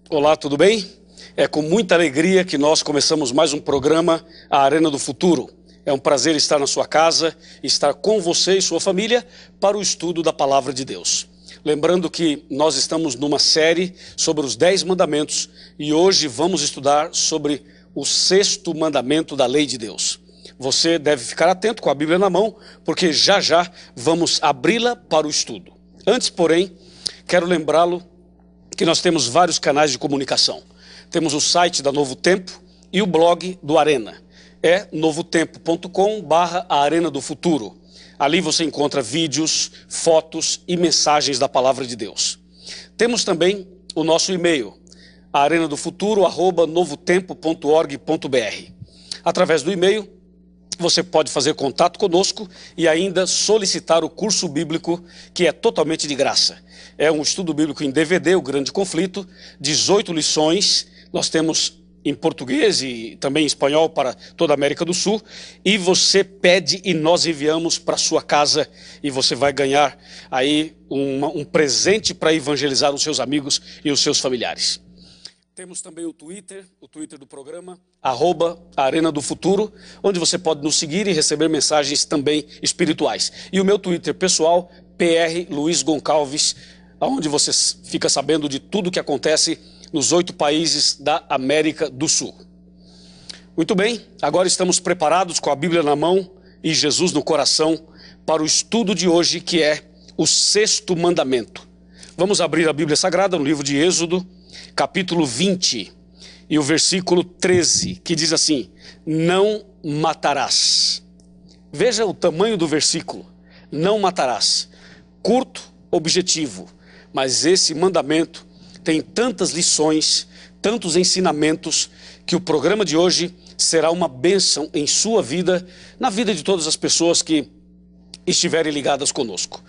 Olá, tudo bem? É com muita alegria que nós começamos mais um programa, A Arena do Futuro. É um prazer estar na sua casa, estar com você e sua família para o estudo da Palavra de Deus. Lembrando que nós estamos numa série sobre os 10 mandamentos e hoje vamos estudar sobre o 6º mandamento da lei de Deus. Você deve ficar atento com a Bíblia na mão, porque já já vamos abri-la para o estudo. Antes, porém, quero lembrá-lo que nós temos vários canais de comunicação. Temos o site da Novo Tempo e o blog do Arena. É novotempo.com/Arena do Futuro. Ali você encontra vídeos, fotos e mensagens da Palavra de Deus. Temos também o nosso e-mail, arenadofuturo@novotempo.org.br. Através do e-mail, você pode fazer contato conosco e ainda solicitar o curso bíblico, que é totalmente de graça. É um estudo bíblico em DVD, O Grande Conflito, 18 lições. Nós temos em português e também em espanhol para toda a América do Sul. E você pede e nós enviamos para sua casa e você vai ganhar aí um presente para evangelizar os seus amigos e os seus familiares. Temos também o Twitter do programa, @Arena do Futuro, onde você pode nos seguir e receber mensagens também espirituais. E o meu Twitter pessoal, PR Luiz Goncalves, onde você fica sabendo de tudo que acontece nos 8 países da América do Sul. Muito bem, agora estamos preparados com a Bíblia na mão e Jesus no coração para o estudo de hoje, que é o 6º mandamento. Vamos abrir a Bíblia Sagrada no livro de Êxodo, capítulo 20, e o versículo 13, que diz assim: não matarás. Veja o tamanho do versículo, não matarás. Curto, objetivo, mas esse mandamento tem tantas lições, tantos ensinamentos, que o programa de hoje será uma bênção em sua vida, na vida de todas as pessoas que estiverem ligadas conosco.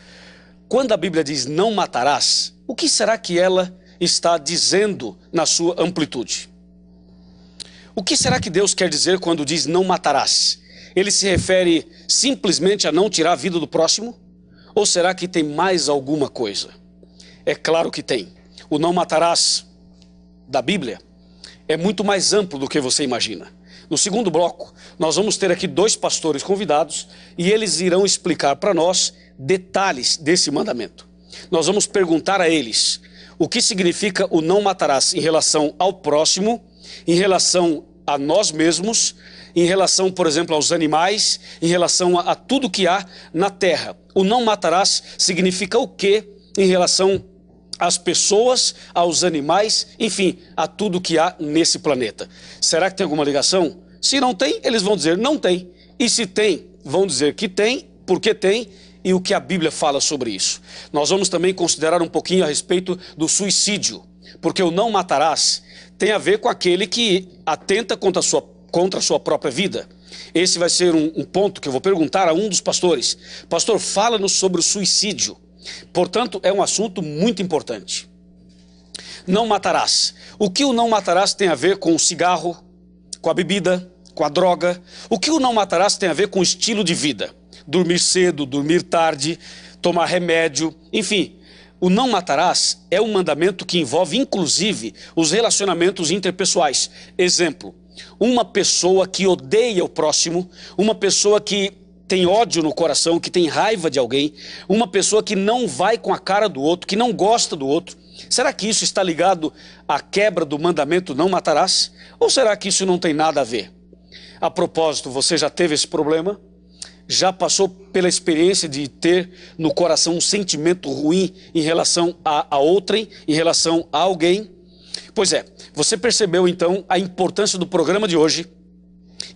Quando a Bíblia diz não matarás, o que será que ela está dizendo na sua amplitude? O que será que Deus quer dizer quando diz não matarás? Ele se refere simplesmente a não tirar a vida do próximo? Ou será que tem mais alguma coisa? É claro que tem. O não matarás da Bíblia é muito mais amplo do que você imagina. No segundo bloco, nós vamos ter aqui 2 pastores convidados e eles irão explicar para nós detalhes desse mandamento. Nós vamos perguntar a eles o que significa o não matarás em relação ao próximo, em relação a nós mesmos, em relação, por exemplo, aos animais, em relação a tudo que há na terra. O não matarás significa o quê em relação às pessoas, aos animais, enfim, a tudo que há nesse planeta? Será que tem alguma ligação? Se não tem, eles vão dizer não tem. E se tem, vão dizer que tem, porque tem, e o que a Bíblia fala sobre isso. Nós vamos também considerar um pouquinho a respeito do suicídio, porque o não matarás tem a ver com aquele que atenta contra a sua própria vida. Esse vai ser um ponto que eu vou perguntar a um dos pastores. Pastor, fala-nos sobre o suicídio. Portanto, é um assunto muito importante. Não matarás. O que o não matarás tem a ver com o cigarro, com a bebida, com a droga? O que o não matarás tem a ver com o estilo de vida? Dormir cedo, dormir tarde, tomar remédio, enfim. O não matarás é um mandamento que envolve inclusive os relacionamentos interpessoais. Exemplo, uma pessoa que odeia o próximo, uma pessoa que tem ódio no coração, que tem raiva de alguém, uma pessoa que não vai com a cara do outro, que não gosta do outro. Será que isso está ligado à quebra do mandamento não matarás? Ou será que isso não tem nada a ver? A propósito, você já teve esse problema? Já passou pela experiência de ter no coração um sentimento ruim em relação a outrem, em relação a alguém? Pois é, você percebeu então a importância do programa de hoje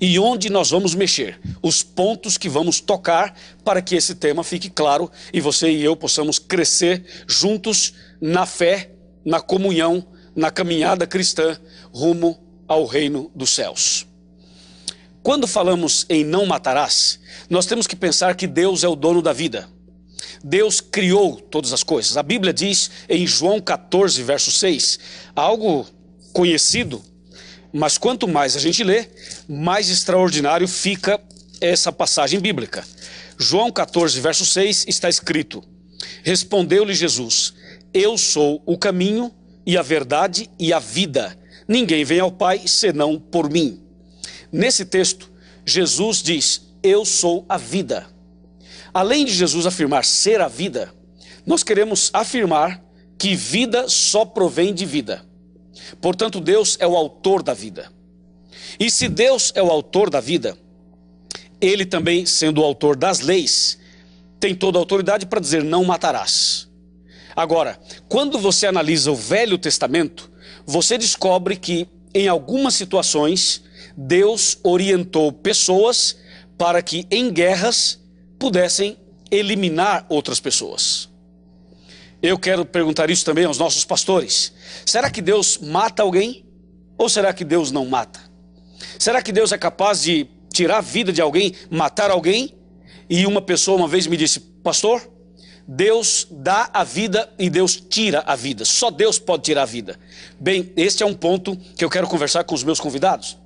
e onde nós vamos mexer, os pontos que vamos tocar para que esse tema fique claro e você e eu possamos crescer juntos na fé, na comunhão, na caminhada cristã rumo ao reino dos céus. Quando falamos em não matarás, nós temos que pensar que Deus é o dono da vida. Deus criou todas as coisas. A Bíblia diz em João 14, verso 6, algo conhecido, mas quanto mais a gente lê, mais extraordinário fica essa passagem bíblica. João 14, verso 6 está escrito: respondeu-lhe Jesus: eu sou o caminho e a verdade e a vida. Ninguém vem ao Pai senão por mim. Nesse texto, Jesus diz: eu sou a vida. Além de Jesus afirmar ser a vida, nós queremos afirmar que vida só provém de vida. Portanto, Deus é o autor da vida. E se Deus é o autor da vida, Ele também, sendo o autor das leis, tem toda a autoridade para dizer: não matarás. Agora, quando você analisa o Velho Testamento, você descobre que, em algumas situações, Deus orientou pessoas para que, em guerras, pudessem eliminar outras pessoas. Eu quero perguntar isso também aos nossos pastores. Será que Deus mata alguém? Ou será que Deus não mata? Será que Deus é capaz de tirar a vida de alguém, matar alguém? E uma pessoa uma vez me disse: pastor, Deus dá a vida e Deus tira a vida. Só Deus pode tirar a vida. Bem, este é um ponto que eu quero conversar com os meus convidados.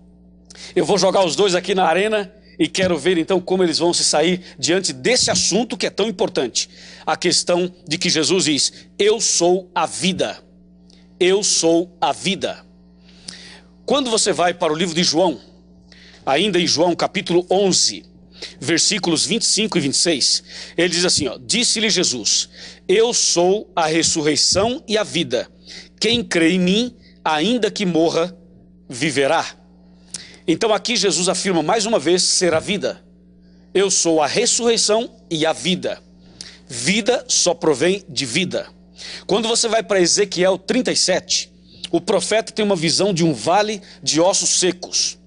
Eu vou jogar os dois aqui na arena e quero ver então como eles vão se sair diante desse assunto que é tão importante. A questão de que Jesus diz: eu sou a vida. Eu sou a vida. Quando você vai para o livro de João, ainda em João capítulo 11, versículos 25 e 26, ele diz assim, disse-lhe Jesus: eu sou a ressurreição e a vida. Quem crê em mim, ainda que morra, viverá. Então aqui Jesus afirma mais uma vez ser a vida. Eu sou a ressurreição e a vida. Vida só provém de vida. Quando você vai para Ezequiel 37, o profeta tem uma visão de um vale de ossos secos.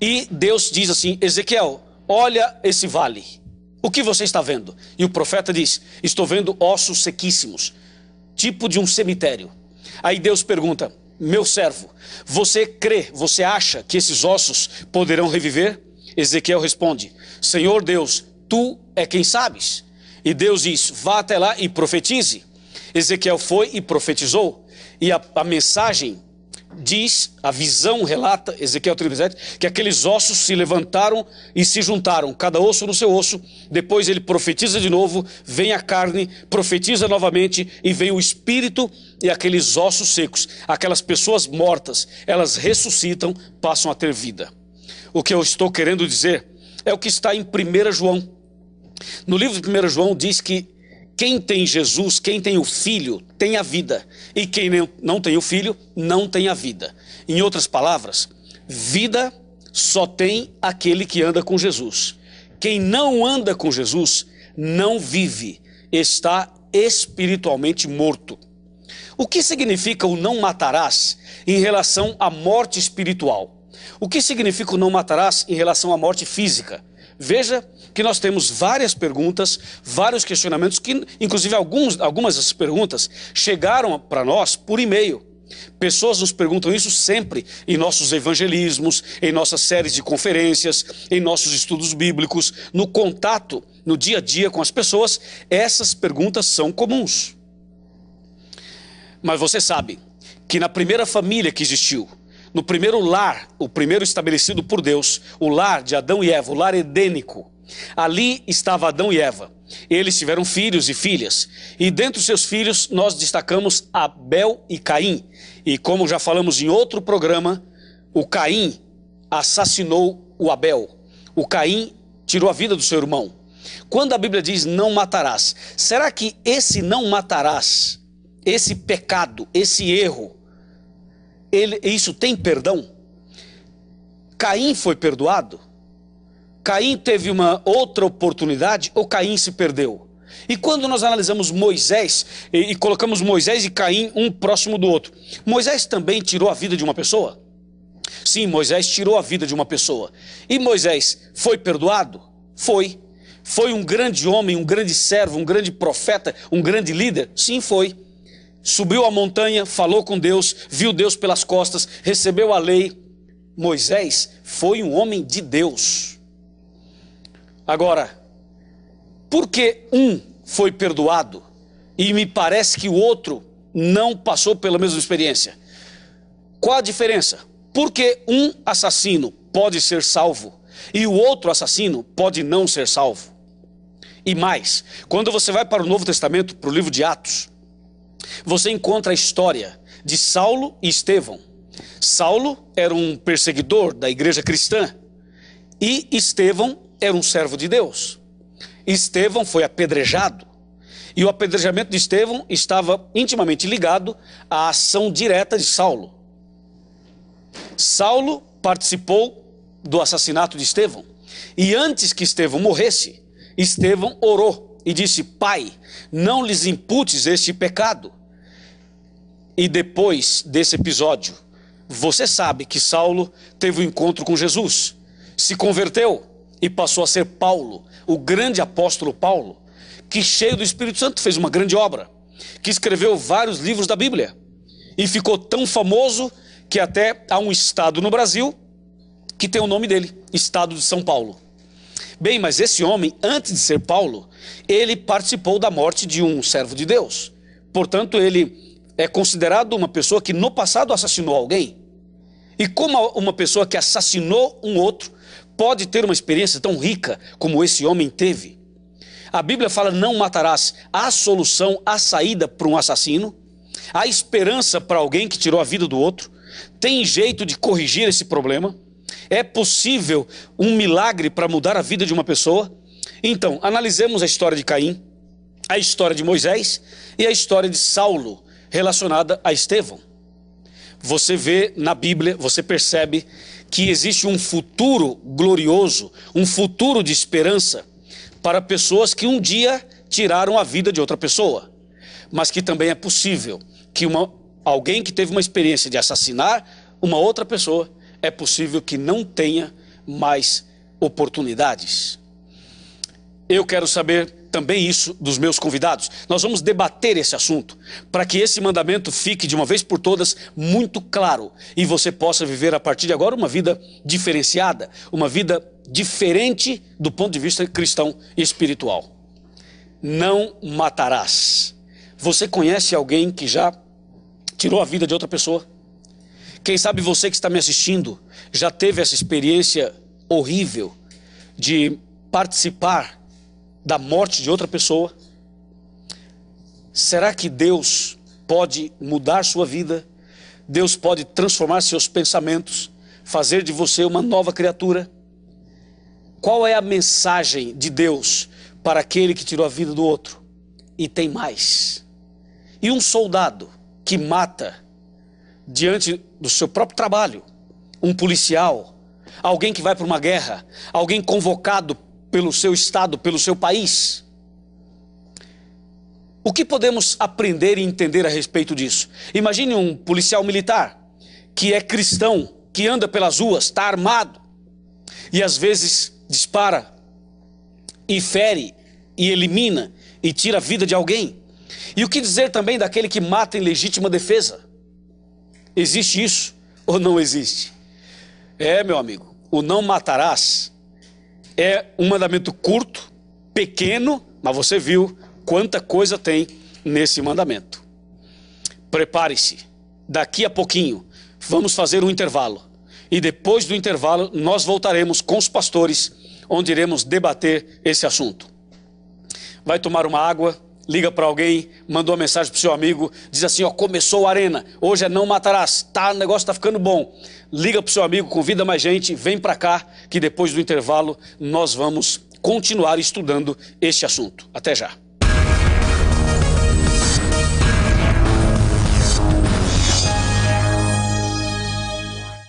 E Deus diz assim: Ezequiel, olha esse vale. O que você está vendo? E o profeta diz: estou vendo ossos sequíssimos, tipo de um cemitério. Aí Deus pergunta: meu servo, você crê, você acha que esses ossos poderão reviver? Ezequiel responde: Senhor Deus, tu é quem sabes. E Deus diz: vá até lá e profetize. Ezequiel foi e profetizou. E a mensagem diz, a visão relata, Ezequiel 37, que aqueles ossos se levantaram e se juntaram, cada osso no seu osso. Depois ele profetiza de novo, vem a carne, profetiza novamente e vem o espírito, e aqueles ossos secos, aquelas pessoas mortas, elas ressuscitam, passam a ter vida. O que eu estou querendo dizer é o que está em 1 João. No livro de 1 João diz que quem tem Jesus, quem tem o Filho, tem a vida. E quem não tem o Filho, não tem a vida. Em outras palavras, vida só tem aquele que anda com Jesus. Quem não anda com Jesus, não vive. Está espiritualmente morto. O que significa o não matarás em relação à morte espiritual? O que significa o não matarás em relação à morte física? Veja que nós temos várias perguntas, vários questionamentos, que inclusive algumas dessas perguntas chegaram para nós por e-mail. Pessoas nos perguntam isso sempre em nossos evangelismos, em nossas séries de conferências, em nossos estudos bíblicos, no contato, no dia a dia com as pessoas. Essas perguntas são comuns. Mas você sabe que na primeira família que existiu, no primeiro lar, o primeiro estabelecido por Deus, o lar de Adão e Eva, o lar edênico, ali estava Adão e Eva. Eles tiveram filhos e filhas. E dentre os seus filhos nós destacamos Abel e Caim. E como já falamos em outro programa, o Caim assassinou o Abel. O Caim tirou a vida do seu irmão. Quando a Bíblia diz não matarás, será que esse não matarás, esse pecado, esse erro, isso tem perdão? Caim foi perdoado? Caim teve uma outra oportunidade ou Caim se perdeu? E quando nós analisamos Moisés e colocamos Moisés e Caim um próximo do outro, Moisés também tirou a vida de uma pessoa? Sim, Moisés tirou a vida de uma pessoa. E Moisés foi perdoado? Foi. Foi um grande homem, um grande servo, um grande profeta, um grande líder? Sim, foi. Subiu a montanha, falou com Deus, viu Deus pelas costas, recebeu a lei. Moisés foi um homem de Deus. Agora, por que um foi perdoado e me parece que o outro não passou pela mesma experiência? Qual a diferença? Por que um assassino pode ser salvo e o outro assassino pode não ser salvo? E mais, quando você vai para o Novo Testamento, para o livro de Atos, você encontra a história de Saulo e Estevão. Saulo era um perseguidor da igreja cristã e Estevão era um servo de Deus. Estevão foi apedrejado e o apedrejamento de Estevão estava intimamente ligado à ação direta de Saulo. Saulo participou do assassinato de Estevão e antes que Estevão morresse, Estevão orou e disse: Pai, não lhes imputes este pecado. E depois desse episódio, você sabe que Saulo teve um encontro com Jesus, se converteu e passou a ser Paulo, o grande apóstolo Paulo, que cheio do Espírito Santo fez uma grande obra, que escreveu vários livros da Bíblia e ficou tão famoso que até há um estado no Brasil que tem o nome dele, Estado de São Paulo. Bem, mas esse homem, antes de ser Paulo, ele participou da morte de um servo de Deus. Portanto, ele é considerado uma pessoa que no passado assassinou alguém. E como uma pessoa que assassinou um outro pode ter uma experiência tão rica como esse homem teve? A Bíblia fala: não matarás. Há solução, há saída para um assassino, há esperança para alguém que tirou a vida do outro, tem jeito de corrigir esse problema, é possível um milagre para mudar a vida de uma pessoa. Então, analisemos a história de Caim, a história de Moisés e a história de Saulo, relacionada a Estevão. Você vê na Bíblia, você percebe que existe um futuro glorioso, um futuro de esperança para pessoas que um dia tiraram a vida de outra pessoa, mas que também é possível que alguém que teve uma experiência de assassinar uma outra pessoa, é possível que não tenha mais oportunidades. Eu quero saber também isso dos meus convidados. Nós vamos debater esse assunto para que esse mandamento fique de uma vez por todas muito claro e você possa viver a partir de agora uma vida diferenciada, uma vida diferente do ponto de vista cristão e espiritual. Não matarás. Você conhece alguém que já tirou a vida de outra pessoa? Quem sabe você que está me assistindo já teve essa experiência horrível de participar da morte de outra pessoa? Será que Deus pode mudar sua vida? Deus pode transformar seus pensamentos, fazer de você uma nova criatura? Qual é a mensagem de Deus para aquele que tirou a vida do outro? E tem mais. E um soldado que mata diante do seu próprio trabalho, um policial, alguém que vai para uma guerra, alguém convocado pelo seu estado, pelo seu país. O que podemos aprender e entender a respeito disso? Imagine um policial militar que é cristão, que anda pelas ruas, está armado e às vezes dispara e fere e elimina e tira a vida de alguém. E o que dizer também daquele que mata em legítima defesa? Existe isso ou não existe? Meu amigo, o não matarás é um mandamento curto, pequeno, mas você viu quanta coisa tem nesse mandamento. Prepare-se, daqui a pouquinho vamos fazer um intervalo. E depois do intervalo nós voltaremos com os pastores, onde iremos debater esse assunto. Vai tomar uma água, liga para alguém, mandou uma mensagem para o seu amigo, diz assim: ó, começou a arena, hoje é não matarás, o negócio está ficando bom. Liga para o seu amigo, convida mais gente, vem para cá, que depois do intervalo nós vamos continuar estudando este assunto. Até já.